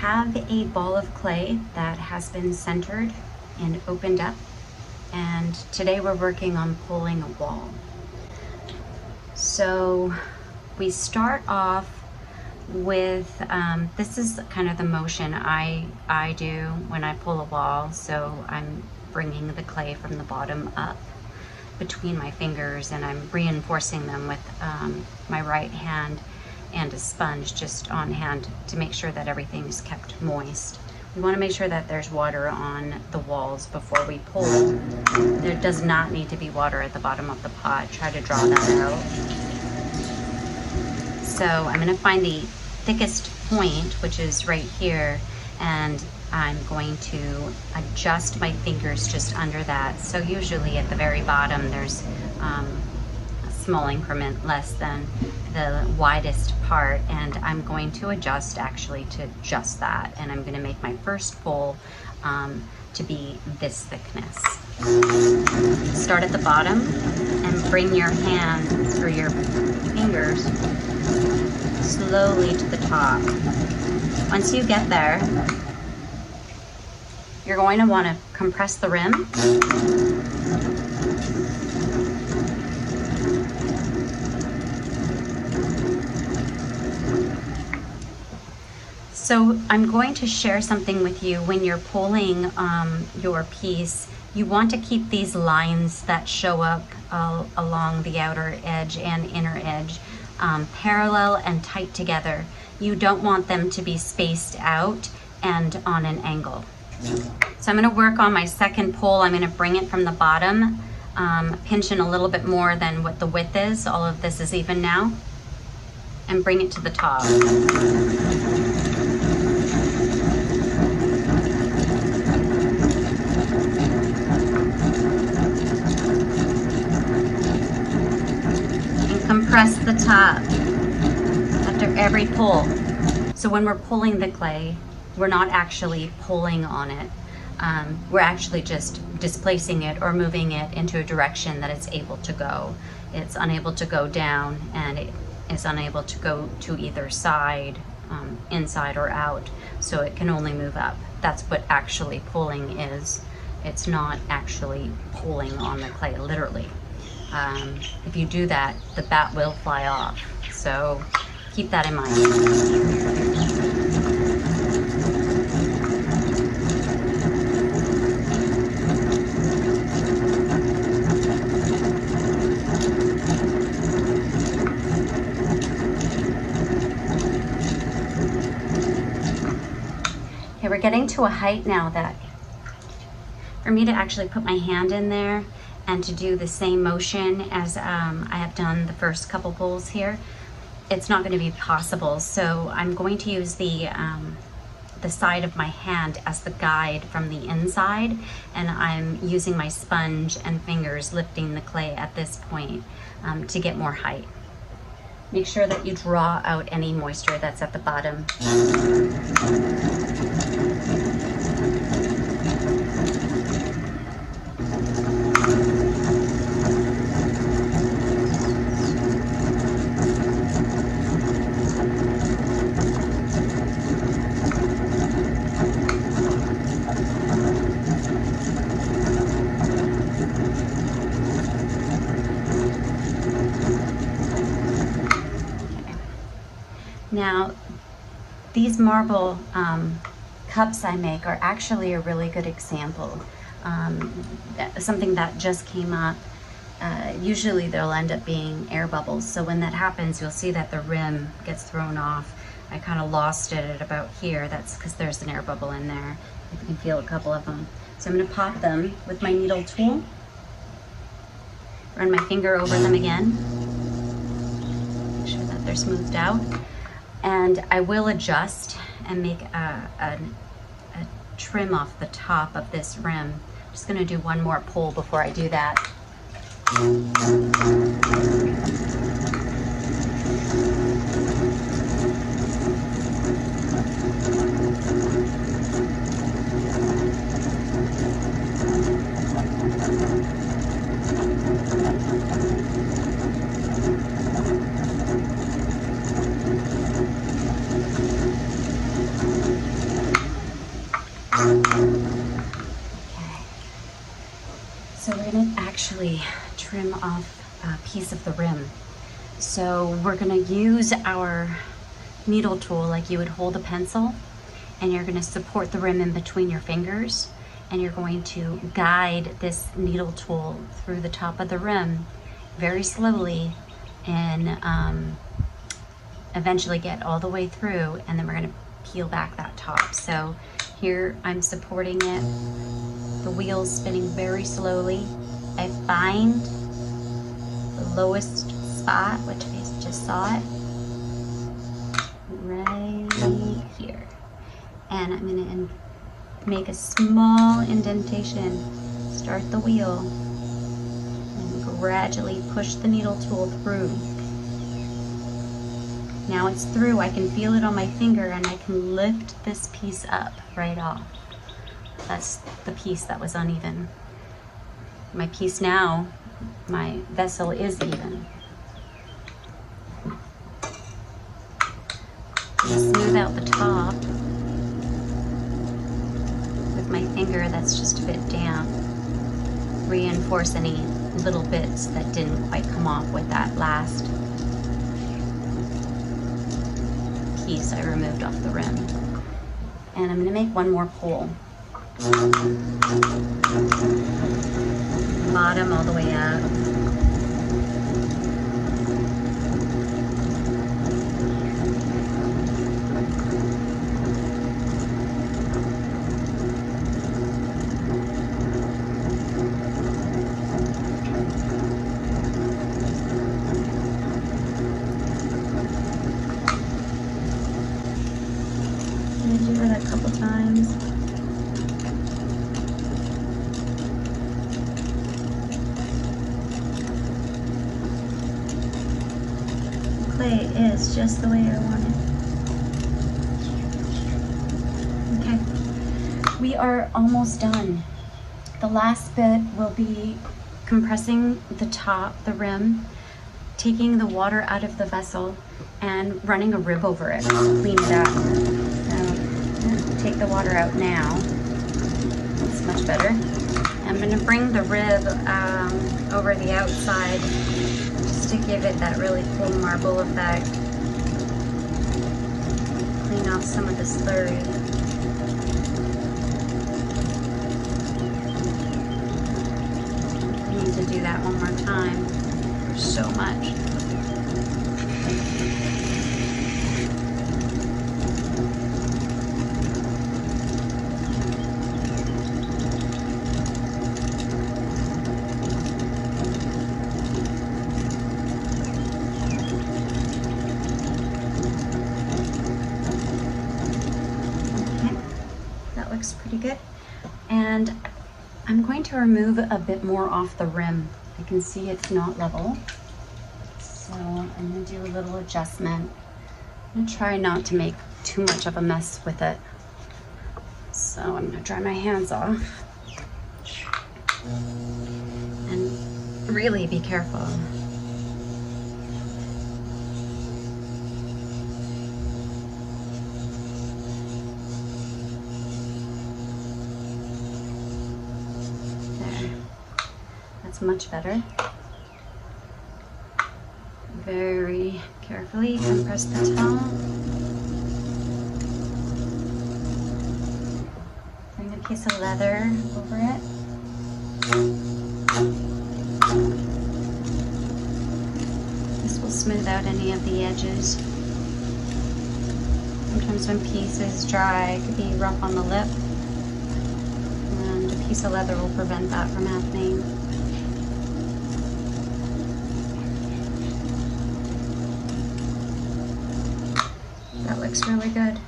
have a ball of clay that has been centered and opened up, and today we're working on pulling a wall. So we start off with, this is kind of the motion I do when I pull a wall. So I'm bringing the clay from the bottom up between my fingers, and I'm reinforcing them with my right hand and a sponge just on hand to make sure that everything is kept moist. We want to make sure that there's water on the walls before we pull. There does not need to be water at the bottom of the pot. Try to draw that out. So I'm going to find the thickest point, which is right here, and I'm going to adjust my fingers just under that. So usually at the very bottom there's a small increment less than the widest part, and I'm going to adjust actually to just that, and I'm going to make my first pull to be this thickness. Start at the bottom and bring your hand or your fingers slowly to the top. Once you get there, you're going to want to compress the rim. So I'm going to share something with you. When you're pulling your piece, you want to keep these lines that show up along the outer edge and inner edge parallel and tight together. You don't want them to be spaced out and on an angle. So I'm going to work on my second pull. I'm going to bring it from the bottom, pinch in a little bit more than what the width is. All of this is even now. And bring it to the top. And compress the top after every pull. So when we're pulling the clay, we're not actually pulling on it. We're actually just displacing it or moving it into a direction that it's able to go. It's unable to go down, and it is unable to go to either side, inside or out. So it can only move up. That's what actually pulling is. It's not actually pulling on the clay, literally. If you do that, the bat will fly off. So keep that in mind. Okay, we're getting to a height now that for me to actually put my hand in there and to do the same motion as I have done the first couple pulls here, it's not going to be possible. So I'm going to use the side of my hand as the guide from the inside, and I'm using my sponge and fingers lifting the clay at this point to get more height. Make sure that you draw out any moisture that's at the bottom. Now, these marble cups I make are actually a really good example. Something that just came up. Usually they'll end up being air bubbles. So when that happens, you'll see that the rim gets thrown off. I kind of lost it at about here. That's because there's an air bubble in there. You can feel a couple of them. So I'm going to pop them with my needle tool. Run my finger over them again. Make sure that they're smoothed out. And I will adjust and make a trim off the top of this rim. I'm just going to do one more pull before I do that. So we're gonna actually trim off a piece of the rim. So we're gonna use our needle tool like you would hold a pencil, and you're gonna support the rim in between your fingers, and you're going to guide this needle tool through the top of the rim very slowly, and eventually get all the way through, and then we're gonna peel back that top. So here I'm supporting it, the wheel's spinning very slowly. I find the lowest spot, which I just saw it, right here. And I'm gonna make a small indentation, start the wheel, and gradually push the needle tool through. Now it's through, I can feel it on my finger, and I can lift this piece up right off. That's the piece that was uneven. My piece now, my vessel is even. Smooth out the top with my finger that's just a bit damp. Reinforce any little bits that didn't quite come off with that last piece I removed off the rim. And I'm gonna make one more pole. Bottom all the way up. Do it a couple times. The clay is just the way I want it. Okay, we are almost done. The last bit will be compressing the top, the rim, taking the water out of the vessel, and running a rib over it, clean it up. Take the water out now. It's much better. I'm going to bring the rib over the outside just to give it that really cool marble effect. Clean off some of the slurry. I need to do that one more time. There's so much. Looks pretty good. And I'm going to remove a bit more off the rim. I can see it's not level. So I'm going to do a little adjustment. I'm going to try not to make too much of a mess with it. So I'm going to dry my hands off. And really be careful. Much better. Very carefully compress the top. Bring a piece of leather over it. This will smooth out any of the edges. Sometimes when pieces dry, it could be rough on the lip, and a piece of leather will prevent that from happening. That looks really good.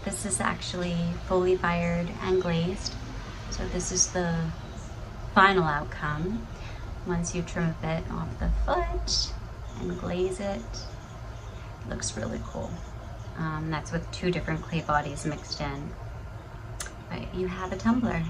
This is actually fully fired and glazed. So this is the final outcome. Once you trim a bit off the foot and glaze it, it looks really cool. That's with 2 different clay bodies mixed in. But you have a tumbler.